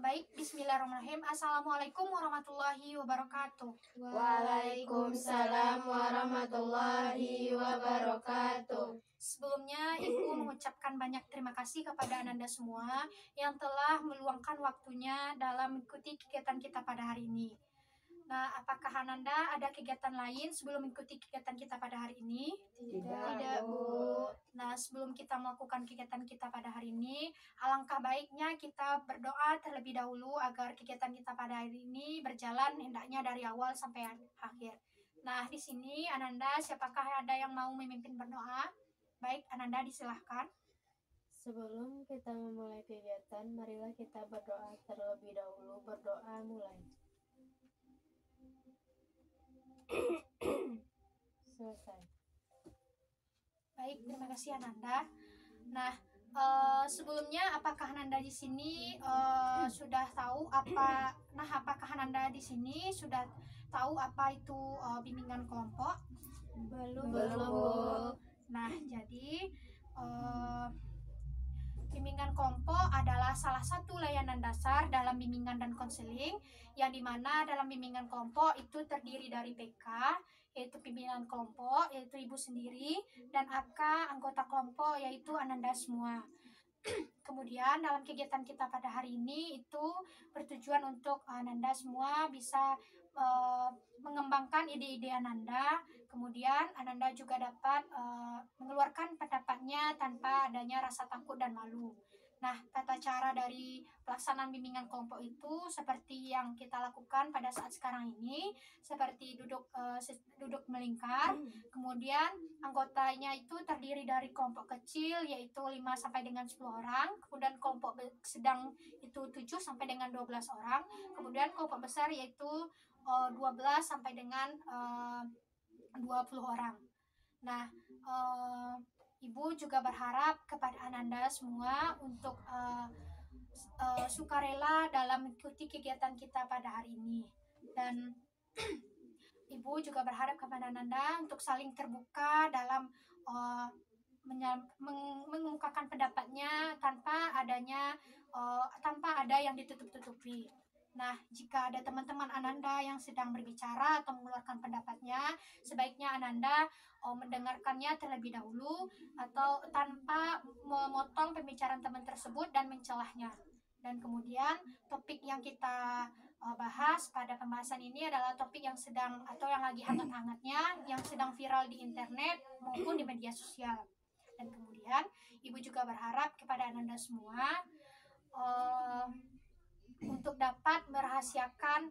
Baik, bismillahirrahmanirrahim. Assalamualaikum warahmatullahi wabarakatuh. Waalaikumsalam warahmatullahi wabarakatuh. Sebelumnya, Ibu mengucapkan banyak terima kasih kepada Ananda semua yang telah meluangkan waktunya dalam mengikuti kegiatan kita pada hari ini. Nah, apakah Ananda ada kegiatan lain sebelum mengikuti kegiatan kita pada hari ini? Tidak, Bu. Nah, sebelum kita melakukan kegiatan kita pada hari ini, alangkah baiknya kita berdoa terlebih dahulu agar kegiatan kita pada hari ini berjalan hendaknya dari awal sampai akhir. Nah, di sini Ananda, siapakah ada yang mau memimpin berdoa? Baik, Ananda disilahkan. Sebelum kita memulai kegiatan, marilah kita berdoa terlebih dahulu. Berdoa mulai. Selesai. Baik, terima kasih Ananda. Nah, sebelumnya apakah Ananda di sini sudah tahu apa? Nah, apakah Ananda di sini sudah tahu apa itu bimbingan kelompok? Belum, Bu. Nah, jadi bimbingan kelompok adalah salah satu layanan dasar dalam bimbingan dan konseling, yang dimana dalam bimbingan kelompok itu terdiri dari PK, yaitu pimpinan kelompok, yaitu Ibu sendiri, dan AK, anggota kelompok, yaitu Ananda semua. Kemudian dalam kegiatan kita pada hari ini itu bertujuan untuk Ananda semua bisa mengembangkan ide-ide Ananda. Kemudian Ananda juga dapat mengeluarkan pendapatnya tanpa adanya rasa takut dan malu. Nah, tata cara dari pelaksanaan bimbingan kelompok itu seperti yang kita lakukan pada saat sekarang ini, seperti duduk melingkar. Kemudian anggotanya itu terdiri dari kelompok kecil yaitu 5 sampai dengan 10 orang, kemudian kelompok sedang itu 7 sampai dengan 12 orang, kemudian kelompok besar yaitu 12 sampai dengan 20 orang. Nah, Ibu juga berharap kepada Ananda semua untuk sukarela dalam mengikuti kegiatan kita pada hari ini. Dan Ibu juga berharap kepada Ananda untuk saling terbuka dalam mengungkapkan pendapatnya tanpa ada yang ditutup-tutupi. Nah, jika ada teman-teman Ananda yang sedang berbicara atau mengeluarkan pendapatnya, sebaiknya Ananda mendengarkannya terlebih dahulu atau tanpa memotong pembicaraan teman tersebut dan mencelahnya. Dan kemudian topik yang kita bahas pada pembahasan ini adalah topik yang sedang atau yang lagi hangat-hangatnya, yang sedang viral di internet maupun di media sosial. Dan kemudian Ibu juga berharap kepada Ananda semua untuk dapat merahasiakan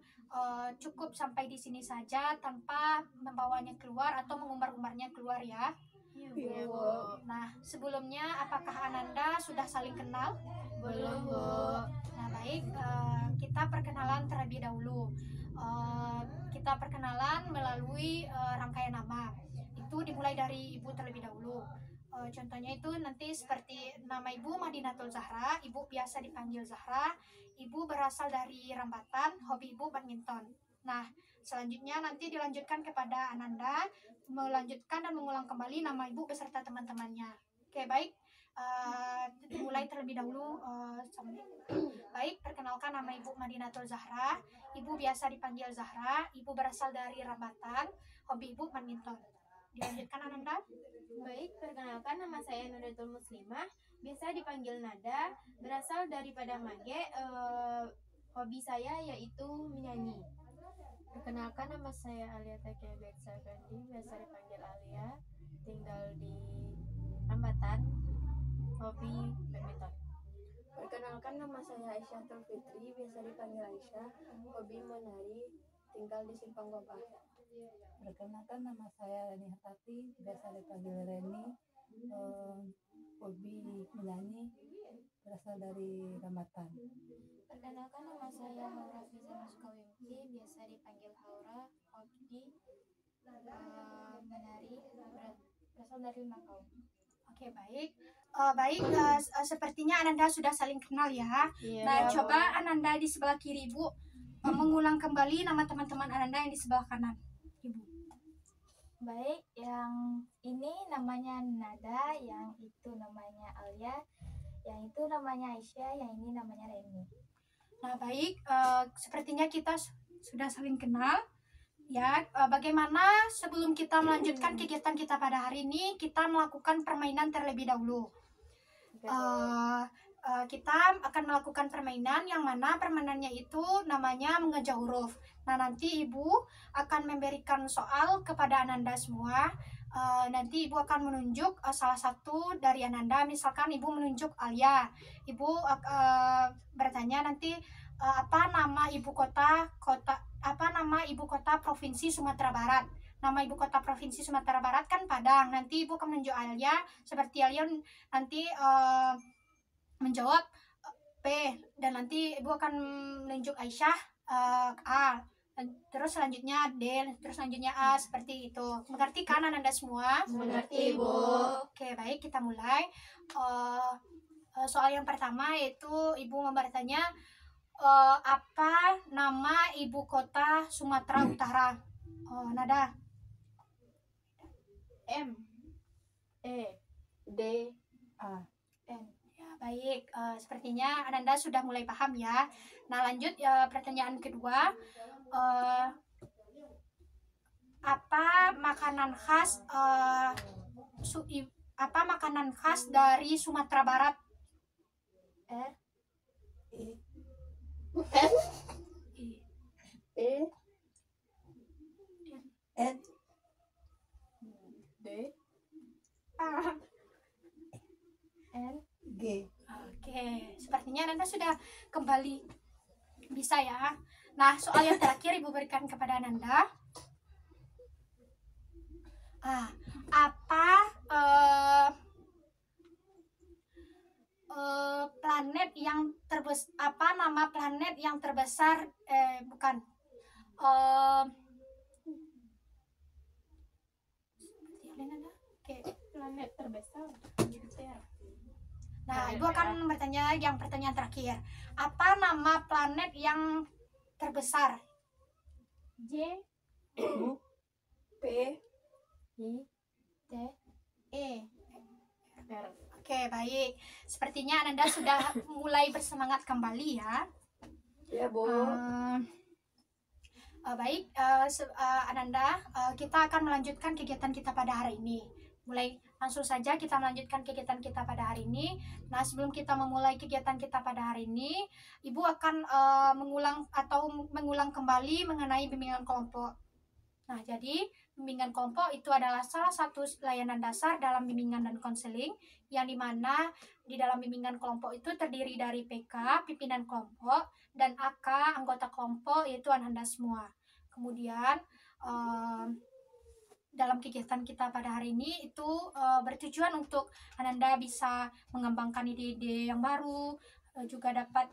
cukup sampai di sini saja tanpa membawanya keluar atau mengumbar-umbarnya keluar ya. Iya, Bu. Nah, sebelumnya apakah Ananda sudah saling kenal? Belum, Bu. Nah, baik, kita perkenalan terlebih dahulu. Kita perkenalan melalui rangkaian nama. Itu dimulai dari Ibu terlebih dahulu. Contohnya itu nanti seperti nama Ibu Madinatul Zahra, Ibu biasa dipanggil Zahra. Ibu berasal dari Rambatan, hobi Ibu badminton. Nah, selanjutnya nanti dilanjutkan kepada Ananda, melanjutkan dan mengulang kembali nama Ibu beserta teman-temannya. Oke, baik. Dimulai terlebih dahulu. Baik, perkenalkan nama Ibu Madinatul Zahra. Ibu biasa dipanggil Zahra. Ibu berasal dari Rambatan, hobi Ibu badminton. Dilanjutkan Ananda. Baik, perkenalkan nama saya Nudatul Muslimah, biasa dipanggil Nada, berasal daripada Mage. Hobi saya yaitu menyanyi. Perkenalkan nama saya Alia Takia Beksa Gandhi, biasa dipanggil Alia, tinggal di Rambatan, hobi badminton. Perkenalkan nama saya Aisyah Fitri, biasa dipanggil Aisyah, hobi menari, tinggal di Simpang Gobah. Perkenalkan nama saya Reni Hatati, biasa dipanggil Reni, hobi menyanyi, berasal dari Rambatan. Perkenalkan nama saya Haura Fizana Sukawimki, biasa dipanggil Haura, hobi menari, berasal dari Makau. Oke, baik. Sepertinya Ananda sudah saling kenal ya. Iya, Nah, Bu. coba Ananda di sebelah kiri Ibu mengulang kembali nama teman-teman Ananda yang di sebelah kanan Ibu. Baik, yang ini namanya Nada, yang itu namanya Alia, yang itu namanya Aisyah, yang ini namanya Reni. Nah, baik, sepertinya kita sudah saling kenal. Ya, bagaimana sebelum kita melanjutkan kegiatan kita pada hari ini, kita melakukan permainan terlebih dahulu. Kita akan melakukan permainan yang mana permainannya itu namanya mengejar huruf. Nah, nanti Ibu akan memberikan soal kepada Ananda semua. Nanti Ibu akan menunjuk salah satu dari Ananda. Misalkan Ibu menunjuk Alia, Ibu bertanya nanti apa nama ibu kota provinsi Sumatera Barat. Nama ibu kota provinsi Sumatera Barat kan Padang. Nanti Ibu akan menunjuk Alia, seperti Alia nanti menjawab P, dan nanti Ibu akan menunjuk Aisyah A, terus selanjutnya D, terus selanjutnya A, seperti itu. Mengerti kan Anda semua? Mengerti, Bu. Oke, baik, kita mulai. Soal yang pertama yaitu Ibu bertanya apa nama ibu kota Sumatera Utara? Nada. M E D A. N. Ya, baik, sepertinya Ananda sudah mulai paham ya. Nah, lanjut pertanyaan kedua. Apa makanan khas dari Sumatera Barat? R E. N E N. D A N G. Oke, sepertinya Ananda sudah kembali bisa ya. Nah, soal yang terakhir Ibu berikan kepada Ananda. Apa planet yang terbesar? Apa nama planet yang terbesar? Bukan. planet terbesar. Nah, Ibu akan bertanya yang pertanyaan terakhir. Apa nama planet yang terbesar? J U. P. I T E R. Oke, baik. Sepertinya Ananda sudah mulai bersemangat kembali ya. Ya, Bu. Baik, Ananda, kita akan melanjutkan kegiatan kita pada hari ini. Mulai langsung saja kita melanjutkan kegiatan kita pada hari ini. Nah, sebelum kita memulai kegiatan kita pada hari ini, Ibu akan mengulang kembali mengenai bimbingan kelompok. Nah, jadi bimbingan kelompok itu adalah salah satu layanan dasar dalam bimbingan dan konseling, yang dimana di dalam bimbingan kelompok itu terdiri dari PK, pimpinan kelompok, dan AK, anggota kelompok, yaitu Ananda semua. Kemudian dalam kegiatan kita pada hari ini itu bertujuan untuk Ananda bisa mengembangkan ide-ide yang baru, juga dapat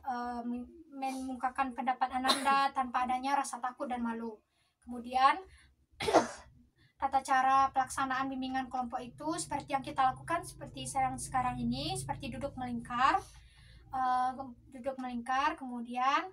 mengungkapkan pendapat Ananda tanpa adanya rasa takut dan malu. Kemudian tata cara pelaksanaan bimbingan kelompok itu seperti yang kita lakukan seperti sekarang ini, seperti duduk melingkar, kemudian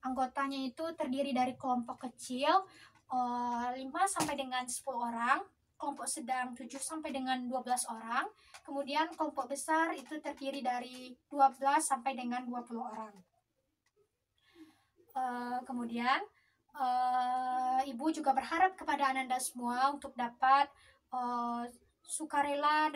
anggotanya itu terdiri dari kelompok kecil 5 sampai dengan 10 orang, kelompok sedang 7 sampai dengan 12 orang, kemudian kelompok besar itu terdiri dari 12 sampai dengan 20 orang. Kemudian Ibu juga berharap kepada Ananda semua untuk dapat sukarela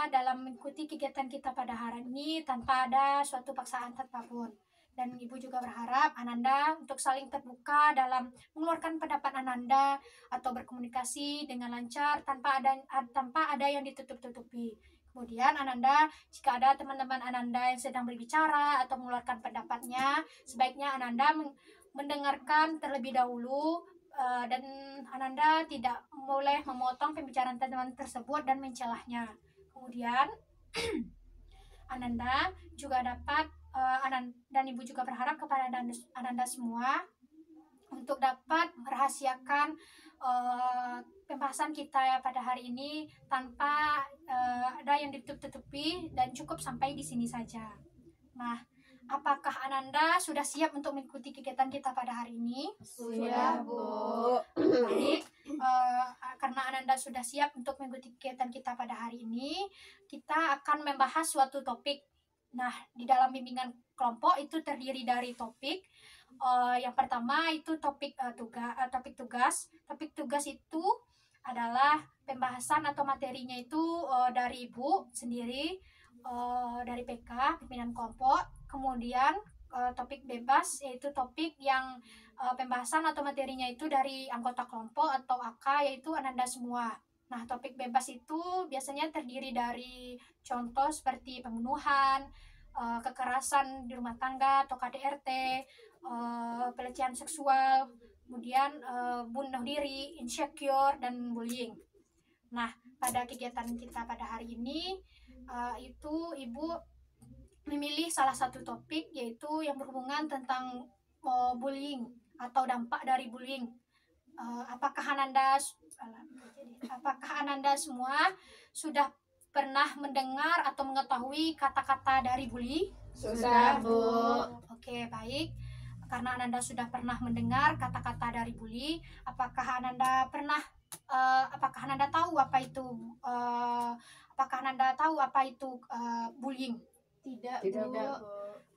dalam mengikuti kegiatan kita pada hari ini tanpa ada suatu paksaan apapun. Dan Ibu juga berharap Ananda untuk saling terbuka dalam mengeluarkan pendapat Ananda atau berkomunikasi dengan lancar tanpa ada yang ditutup-tutupi. Kemudian Ananda, jika ada teman-teman Ananda yang sedang berbicara atau mengeluarkan pendapatnya, sebaiknya Ananda mendengarkan terlebih dahulu, dan Ananda tidak boleh memotong pembicaraan teman tersebut dan mencelahnya. Kemudian Ananda juga dapat dan Ibu juga berharap kepada Ananda semua untuk dapat merahasiakan pembahasan kita ya pada hari ini tanpa ada yang ditutup-tutupi dan cukup sampai di sini saja. Nah, apakah Ananda sudah siap untuk mengikuti kegiatan kita pada hari ini? Sudah, Bu. Baik, karena Ananda sudah siap untuk mengikuti kegiatan kita pada hari ini, kita akan membahas suatu topik. Nah, di dalam bimbingan kelompok itu terdiri dari topik. Yang pertama itu topik tugas. Topik tugas itu adalah pembahasan atau materinya itu dari ibu sendiri, dari PK pimpinan kelompok. Kemudian topik bebas yaitu topik yang pembahasan atau materinya itu dari anggota kelompok atau AK, yaitu Ananda semua. Nah, topik bebas itu biasanya terdiri dari contoh seperti pembunuhan, kekerasan di rumah tangga atau KDRT, pelecehan seksual, kemudian bunuh diri, insecure, dan bullying. Nah, pada kegiatan kita pada hari ini itu Ibu memilih salah satu topik, yaitu yang berhubungan tentang bullying atau dampak dari bullying. Apakah Ananda semua sudah pernah mendengar atau mengetahui kata-kata dari bully? Sudah, Bu. Oke, baik. Karena Ananda sudah pernah mendengar kata-kata dari bully, apakah Ananda tahu apa itu bullying? Tidak, Tidak, Bu.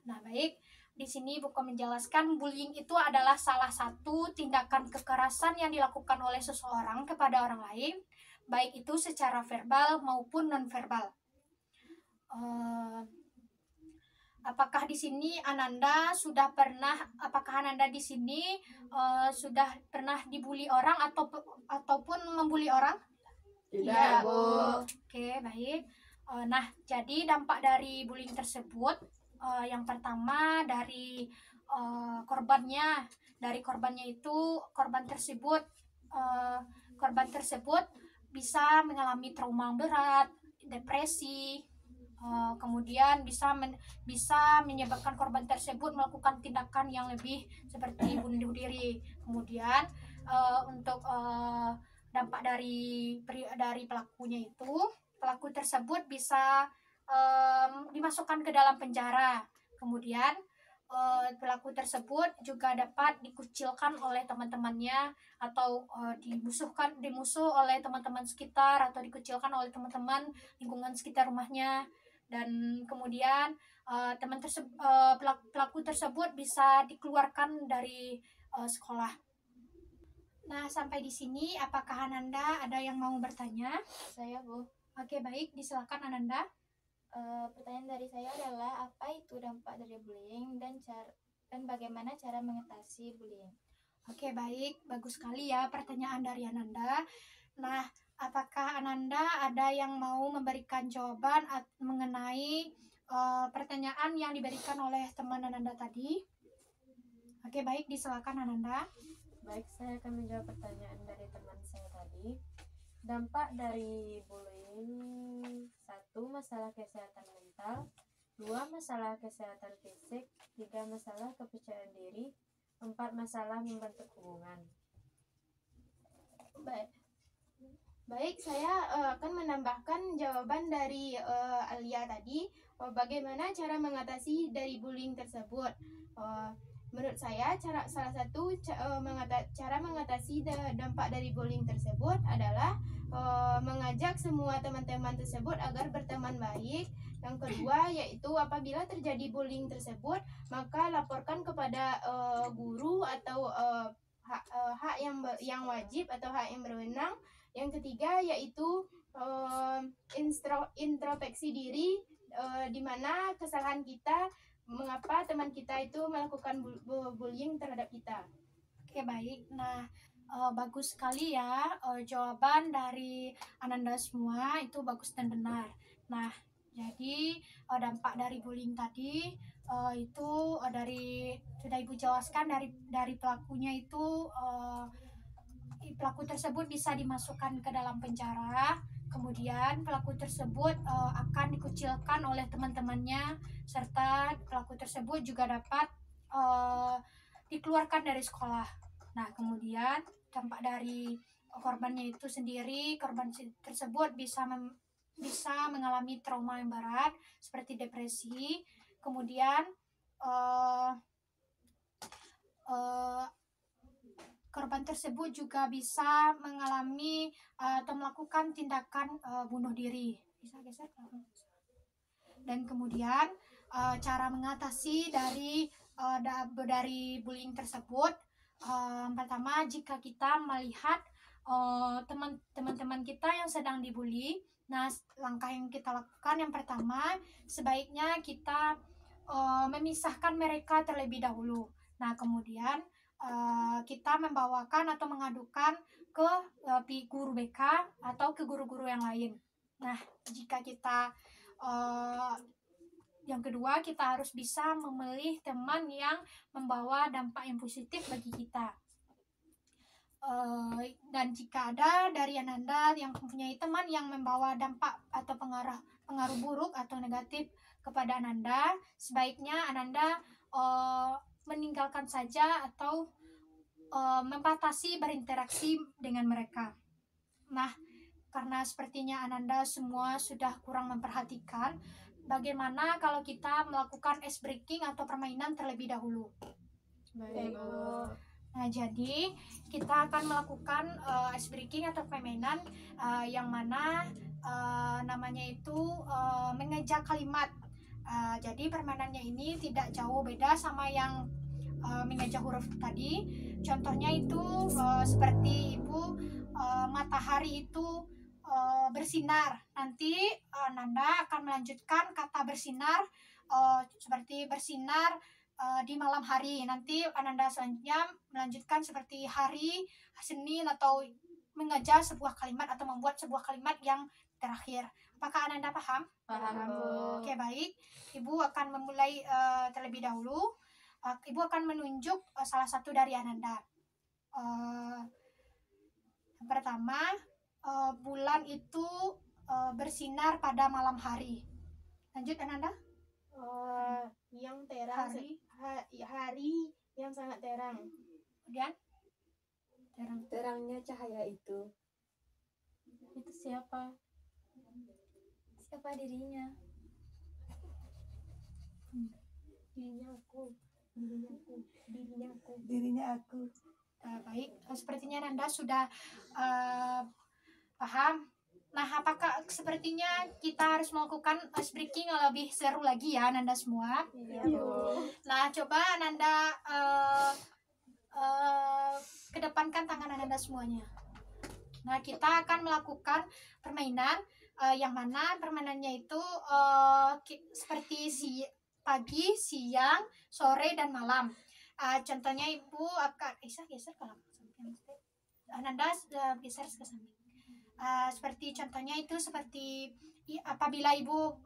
Nah, baik. Di sini buku menjelaskan bullying itu adalah salah satu tindakan kekerasan yang dilakukan oleh seseorang kepada orang lain, baik itu secara verbal maupun non-verbal. Apakah di sini Ananda di sini sudah pernah dibully orang ataupun membuli orang? Tidak, Bu. Oke, baik. Nah, jadi dampak dari bullying tersebut, yang pertama dari korbannya. Dari korbannya itu korban tersebut bisa mengalami trauma berat, depresi, kemudian bisa menyebabkan korban tersebut melakukan tindakan yang lebih seperti bunuh diri. Kemudian untuk dampak dari pelakunya itu, pelaku tersebut bisa dimasukkan ke dalam penjara. Kemudian pelaku tersebut juga dapat dikucilkan oleh teman-temannya atau dimusuh oleh teman-teman sekitar, atau dikucilkan oleh teman-teman lingkungan sekitar rumahnya. Dan kemudian pelaku tersebut bisa dikeluarkan dari sekolah. Nah, sampai di sini apakah Ananda ada yang mau bertanya? Saya, Bu. Oke, baik, disilakan Ananda. Pertanyaan dari saya adalah apa itu dampak dari bullying dan bagaimana cara mengatasi bullying? Oke, baik, bagus sekali ya pertanyaan dari Ananda. Nah, apakah Ananda ada yang mau memberikan jawaban mengenai pertanyaan yang diberikan oleh teman Ananda tadi? Oke, baik, disilakan Ananda. Baik, saya akan menjawab pertanyaan dari teman saya tadi. Dampak dari bullying: 1. Masalah kesehatan mental, 2. Masalah kesehatan fisik, 3. Masalah kepercayaan diri, 4. Masalah membentuk hubungan. Baik, saya akan menambahkan jawaban dari Alia tadi. Bagaimana cara mengatasi dari bullying tersebut? Menurut saya, salah satu cara mengatasi dampak dari bullying tersebut adalah mengajak semua teman-teman tersebut agar berteman baik. Yang kedua, yaitu apabila terjadi bullying tersebut, maka laporkan kepada guru atau hak yang wajib atau hak yang berwenang. Yang ketiga, yaitu introspeksi diri, di mana kesalahan kita, mengapa teman kita itu melakukan bullying terhadap kita. Oke, baik. Nah, bagus sekali ya jawaban dari Ananda semua, itu bagus dan benar. Nah, jadi dampak dari bullying tadi itu sudah Ibu jelaskan dari pelakunya itu, pelaku tersebut bisa dimasukkan ke dalam penjara. Kemudian pelaku tersebut akan dikucilkan oleh teman-temannya, serta pelaku tersebut juga dapat dikeluarkan dari sekolah. Nah, kemudian dampak dari korbannya itu sendiri, korban tersebut bisa mengalami trauma yang berat seperti depresi. Kemudian korban tersebut juga bisa mengalami atau melakukan tindakan bunuh diri. Bisa geser? Dan kemudian cara mengatasi dari bullying tersebut. Pertama, jika kita melihat teman-teman kita yang sedang dibully, nah langkah yang kita lakukan yang pertama, sebaiknya kita memisahkan mereka terlebih dahulu. Nah kemudian kita membawakan atau mengadukan ke guru BK atau ke guru-guru yang lain. Nah jika kita yang kedua, kita harus bisa memilih teman yang membawa dampak yang positif bagi kita. Dan jika ada dari Ananda yang mempunyai teman yang membawa dampak atau pengaruh buruk atau negatif kepada Ananda, sebaiknya Ananda meninggalkan saja atau membatasi berinteraksi dengan mereka. Nah, karena sepertinya Ananda semua sudah kurang memperhatikan, bagaimana kalau kita melakukan ice breaking atau permainan terlebih dahulu? Baik, Bu. Nah, jadi kita akan melakukan ice breaking atau permainan yang mana namanya itu mengeja kalimat. Jadi permainannya ini tidak jauh beda sama yang mengeja huruf tadi. Contohnya itu seperti Ibu, matahari itu bersinar. Nanti Nanda akan melanjutkan kata bersinar seperti bersinar di malam hari. Nanti Ananda selanjutnya melanjutkan seperti hari, Senin, atau mengejar sebuah kalimat atau membuat sebuah kalimat yang terakhir. Apakah Ananda paham? Paham, Bu. Oke, baik. Ibu akan memulai terlebih dahulu. Ibu akan menunjuk salah satu dari Ananda. Yang pertama, bulan itu bersinar pada malam hari. Lanjut Ananda. Yang terang, hari yang sangat terang. Kemudian Terangnya cahaya itu. Itu siapa? Siapa dirinya? Dirinya aku. Baik, sepertinya Nanda sudah paham. Nah, apakah sepertinya kita harus melakukan ice breaking yang lebih seru lagi ya, Nanda semua? Iya, Bu. Nah, coba Nanda kedepankan tangan Nanda semuanya. Nah, kita akan melakukan permainan yang mana permainannya itu seperti pagi, siang, sore, dan malam. Contohnya Ibu akan geser kalau Nanda geser ke samping. Seperti contohnya itu seperti apabila Ibu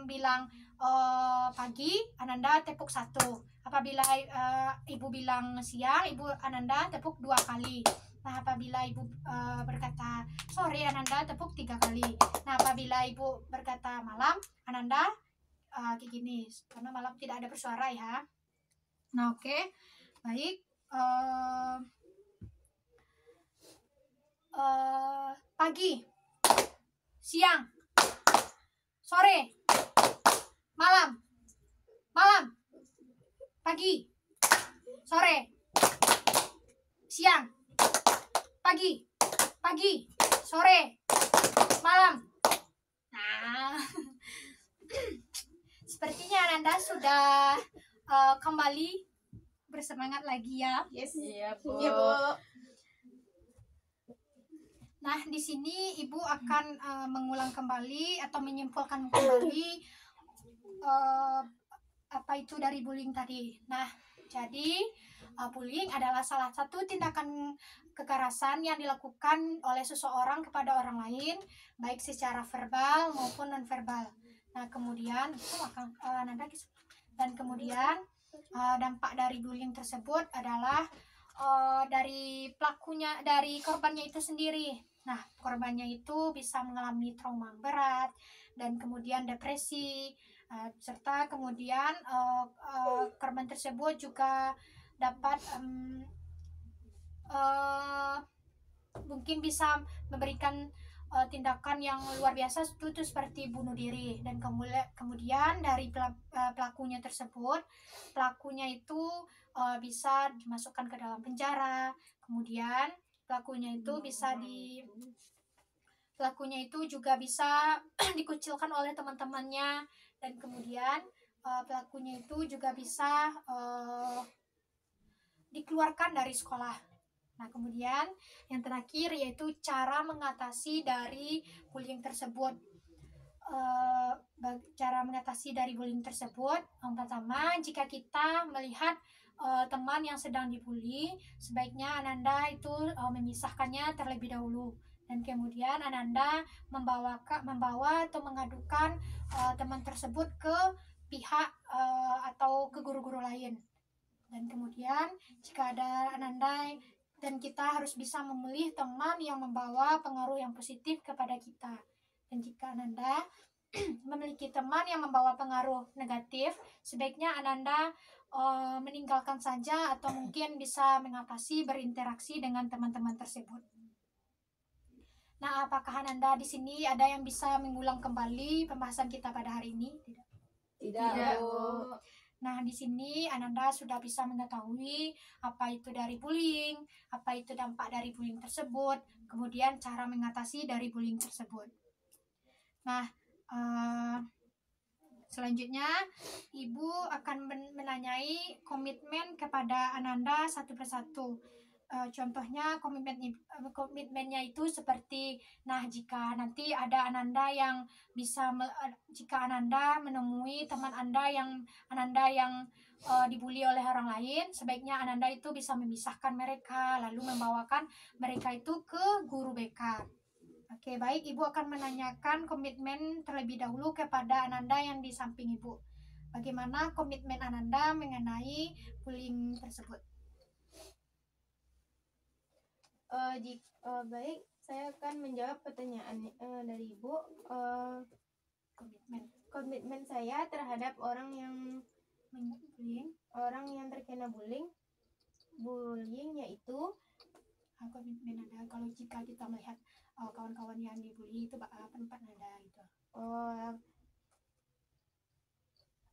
bilang pagi, Ananda tepuk 1. Apabila Ibu bilang siang, Ananda tepuk 2 kali. Nah, apabila Ibu berkata sore, Ananda tepuk 3 kali. Nah, apabila Ibu berkata malam, Ananda kayak gini, karena malam tidak ada bersuara ya. Nah, oke. Baik. Pagi, siang, sore, malam, pagi, sore, siang, pagi, sore, malam. Nah, sepertinya Ananda sudah kembali bersemangat lagi ya. Yes. Iya, Bu. Iya, Bu. Nah, di sini Ibu akan mengulang kembali atau menyimpulkan kembali apa itu dari bullying tadi. Nah, jadi bullying adalah salah satu tindakan kekerasan yang dilakukan oleh seseorang kepada orang lain, baik secara verbal maupun non-verbal. Nah, kemudian itu akan dampak dari bullying tersebut adalah dari korbannya itu sendiri. Nah, korbannya itu bisa mengalami trauma berat dan kemudian depresi, serta kemudian korban tersebut juga dapat mungkin bisa memberikan tindakan yang luar biasa itu seperti bunuh diri. Dan kemudian dari pelakunya itu bisa dimasukkan ke dalam penjara. Kemudian pelakunya itu juga bisa dikucilkan oleh teman-temannya, dan kemudian pelakunya itu juga bisa dikeluarkan dari sekolah. Nah, kemudian yang terakhir yaitu cara mengatasi dari bullying tersebut. Cara mengatasi dari bullying tersebut, yang pertama, jika kita melihat teman yang sedang dibully, sebaiknya Ananda itu memisahkannya terlebih dahulu, dan kemudian Ananda membawa atau mengadukan teman tersebut ke pihak atau ke guru-guru lain. Dan kemudian jika ada Ananda, dan kita harus bisa memilih teman yang membawa pengaruh yang positif kepada kita. Dan jika Ananda memiliki teman yang membawa pengaruh negatif, sebaiknya Ananda meninggalkan saja atau mungkin bisa mengatasi berinteraksi dengan teman-teman tersebut. Nah, apakah Ananda di sini ada yang bisa mengulang kembali pembahasan kita pada hari ini? Tidak, Bu. Nah, di sini Ananda sudah bisa mengetahui apa itu dari bullying, apa itu dampak dari bullying tersebut, kemudian cara mengatasi dari bullying tersebut. Nah, selanjutnya Ibu akan menanyai komitmen kepada Ananda satu persatu. Contohnya komitmennya itu seperti, nah, jika nanti ada Ananda yang jika Ananda menemui teman Ananda yang dibully oleh orang lain, sebaiknya Ananda itu bisa memisahkan mereka, lalu membawakan mereka itu ke guru BK. Oke, baik, Ibu akan menanyakan komitmen terlebih dahulu kepada Ananda yang di samping Ibu. Bagaimana komitmen Ananda mengenai bullying tersebut? Baik, saya akan menjawab pertanyaan dari Ibu. Komitmen saya terhadap orang yang terkena bullying yaitu komitmen Anda kalau jika kita melihat kawan-kawan yang dibully itu pendapat Anda gitu.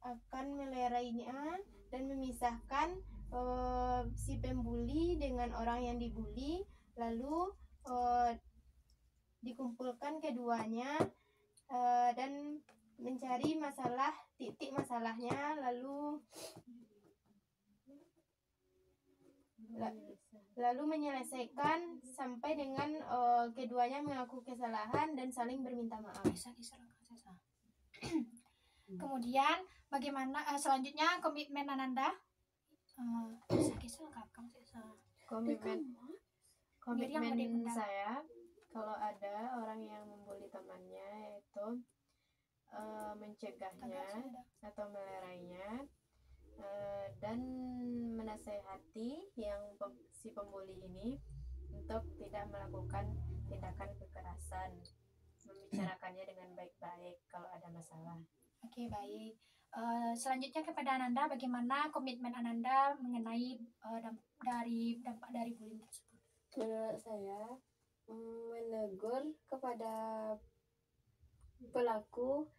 Akan melerainya dan memisahkan si pembuli dengan orang yang dibully, lalu dikumpulkan keduanya dan mencari titik masalahnya, lalu menyelesaikan sampai dengan keduanya mengaku kesalahan dan saling berminta maaf. Kemudian bagaimana selanjutnya komitmen Ananda? Komitmen saya kalau ada orang yang membuli temannya yaitu mencegahnya atau melerainya dan menasehati si pembuli ini untuk tidak melakukan tindakan kekerasan, membicarakannya dengan baik-baik kalau ada masalah. Oke, baik. Selanjutnya kepada Ananda, bagaimana komitmen Ananda mengenai dampak dari bullying tersebut? Menurut saya, menegur kepada pelaku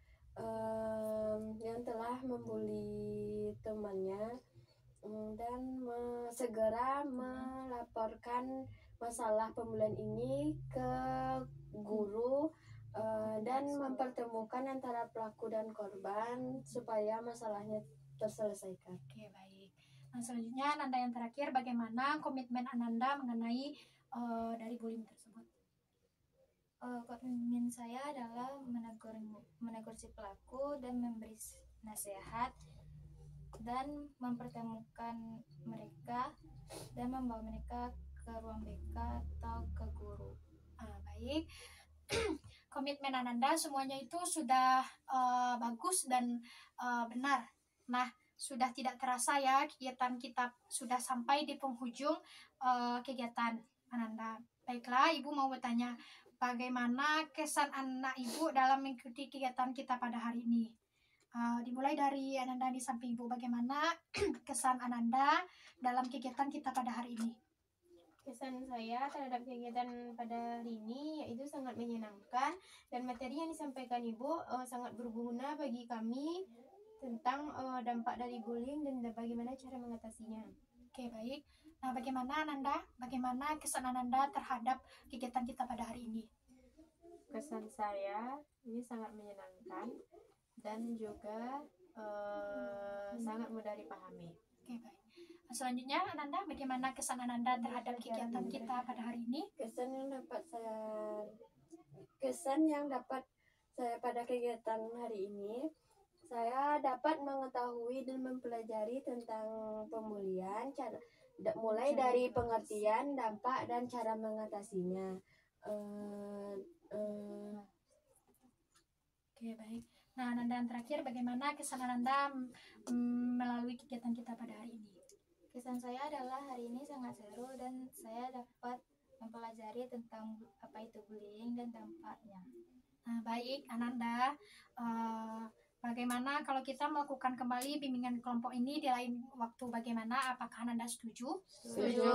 yang telah membuli temannya dan segera melaporkan masalah pembulian ini ke guru dan mempertemukan antara pelaku dan korban supaya masalahnya terselesaikan. Oke, baik. Nah, selanjutnya Ananda yang terakhir, bagaimana komitmen Ananda mengenai dari bullying tersebut? Komitmen saya adalah menegur si pelaku dan memberi nasihat dan mempertemukan mereka dan membawa mereka ke ruang BK atau ke guru. Baik. Komitmen Ananda semuanya itu sudah bagus dan benar. Nah, sudah tidak terasa ya kegiatan kita sudah sampai di penghujung kegiatan Ananda. Baiklah, Ibu mau bertanya, bagaimana kesan anak Ibu dalam mengikuti kegiatan kita pada hari ini? Dimulai dari Ananda di samping Ibu, bagaimana kesan Ananda dalam kegiatan kita pada hari ini? Kesan saya terhadap kegiatan pada hari ini yaitu sangat menyenangkan, dan materi yang disampaikan Ibu sangat berguna bagi kami tentang dampak dari bullying dan bagaimana cara mengatasinya. Oke, baik. Nah, bagaimana Ananda? Bagaimana kesan Ananda terhadap kegiatan kita pada hari ini? Kesan saya ini sangat menyenangkan dan juga sangat mudah dipahami. Oke, baik. Selanjutnya Ananda, bagaimana kesan Ananda terhadap kegiatan kita pada hari ini? Kesan yang dapat saya pada kegiatan hari ini, saya dapat mengetahui dan mempelajari tentang pemulihan, mulai dari pengertian, dampak, dan cara mengatasinya. Oke, baik. Nah, Ananda yang terakhir, bagaimana kesan Ananda melalui kegiatan kita pada hari ini? Kesan saya adalah hari ini sangat seru dan saya dapat mempelajari tentang apa itu bullying dan dampaknya. Nah, baik Ananda, bagaimana kalau kita melakukan kembali bimbingan kelompok ini di lain waktu, bagaimana? Apakah Ananda setuju? Setuju.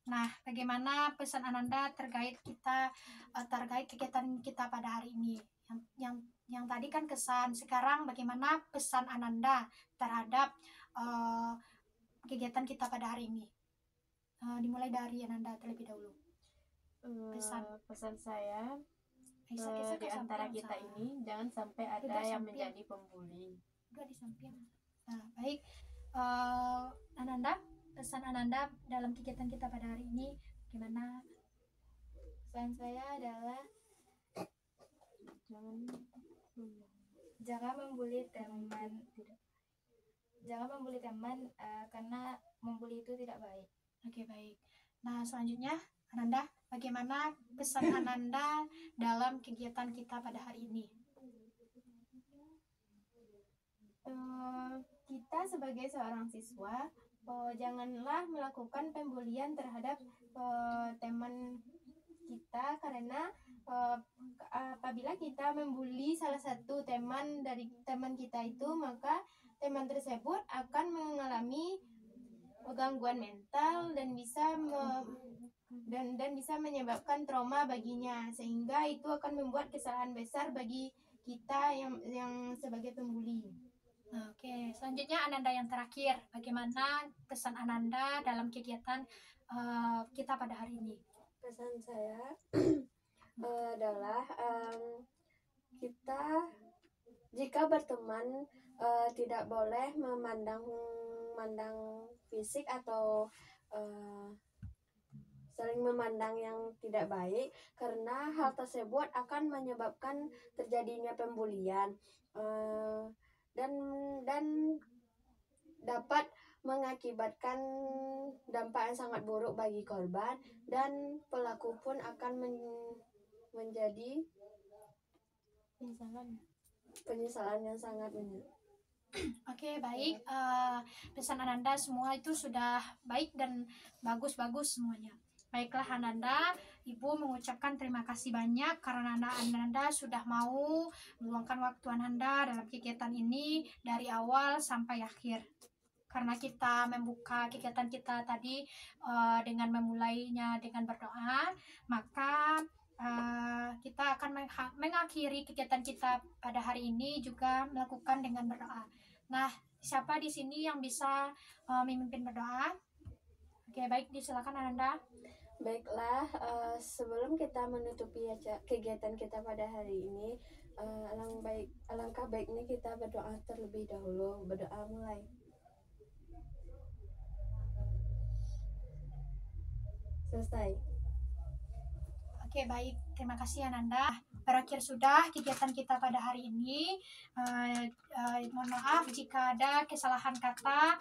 Nah, bagaimana pesan Ananda terkait kegiatan kita pada hari ini? Yang tadi kan kesan, sekarang bagaimana pesan Ananda terhadap kegiatan kita pada hari ini? Dimulai dari Ananda terlebih dahulu. Pesan saya Aisyah, di antara kita ini jangan sampai ada Tidak yang sampai. menjadi pembuli. Udah di samping. Nah, baik. Ananda, pesan Ananda dalam kegiatan kita pada hari ini gimana? Pesan saya adalah jangan membuli teman, karena membuli itu tidak baik. Oke, baik. Nah, selanjutnya Ananda, bagaimana pesan Ananda dalam kegiatan kita pada hari ini? Kita sebagai seorang siswa janganlah melakukan pembulian terhadap teman kita, karena apabila kita membuli salah satu teman dari teman kita itu, maka teman tersebut akan mengalami gangguan mental dan bisa menyebabkan trauma baginya, sehingga itu akan membuat kesalahan besar bagi kita yang sebagai pembuli. Oke, selanjutnya Ananda yang terakhir, bagaimana pesan Ananda dalam kegiatan kita pada hari ini? Pesan saya adalah kita jika berteman tidak boleh memandang fisik atau saling memandang yang tidak baik, karena hal tersebut akan menyebabkan terjadinya pembulian dan dapat mengakibatkan dampak yang sangat buruk bagi korban, dan pelaku pun akan menjadi penyesalan yang sangat Oke, baik. Pesan Ananda semua itu sudah baik dan bagus-bagus semuanya. Baiklah Ananda, Ibu mengucapkan terima kasih banyak karena Ananda sudah mau meluangkan waktu Ananda dalam kegiatan ini dari awal sampai akhir. Karena kita membuka kegiatan kita tadi dengan memulainya dengan berdoa, maka kita akan mengakhiri kegiatan kita pada hari ini juga melakukan dengan berdoa. Nah, siapa di sini yang bisa memimpin berdoa? Oke, baik, disilakan Ananda. Baiklah, sebelum kita menutupi kegiatan kita pada hari ini, alangkah baiknya kita berdoa terlebih dahulu. Berdoa mulai. Selesai. Oke, baik. Terima kasih Ananda. Berakhir sudah kegiatan kita pada hari ini. Mohon maaf jika ada kesalahan kata.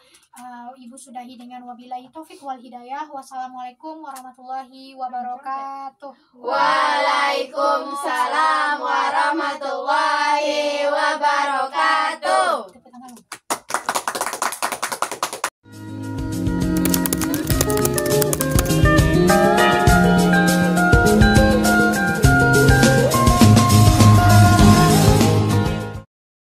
Ibu sudahi dengan wabillahi taufik wal hidayah. Wassalamualaikum warahmatullahi wabarakatuh. Waalaikumsalam warahmatullahi wabarakatuh.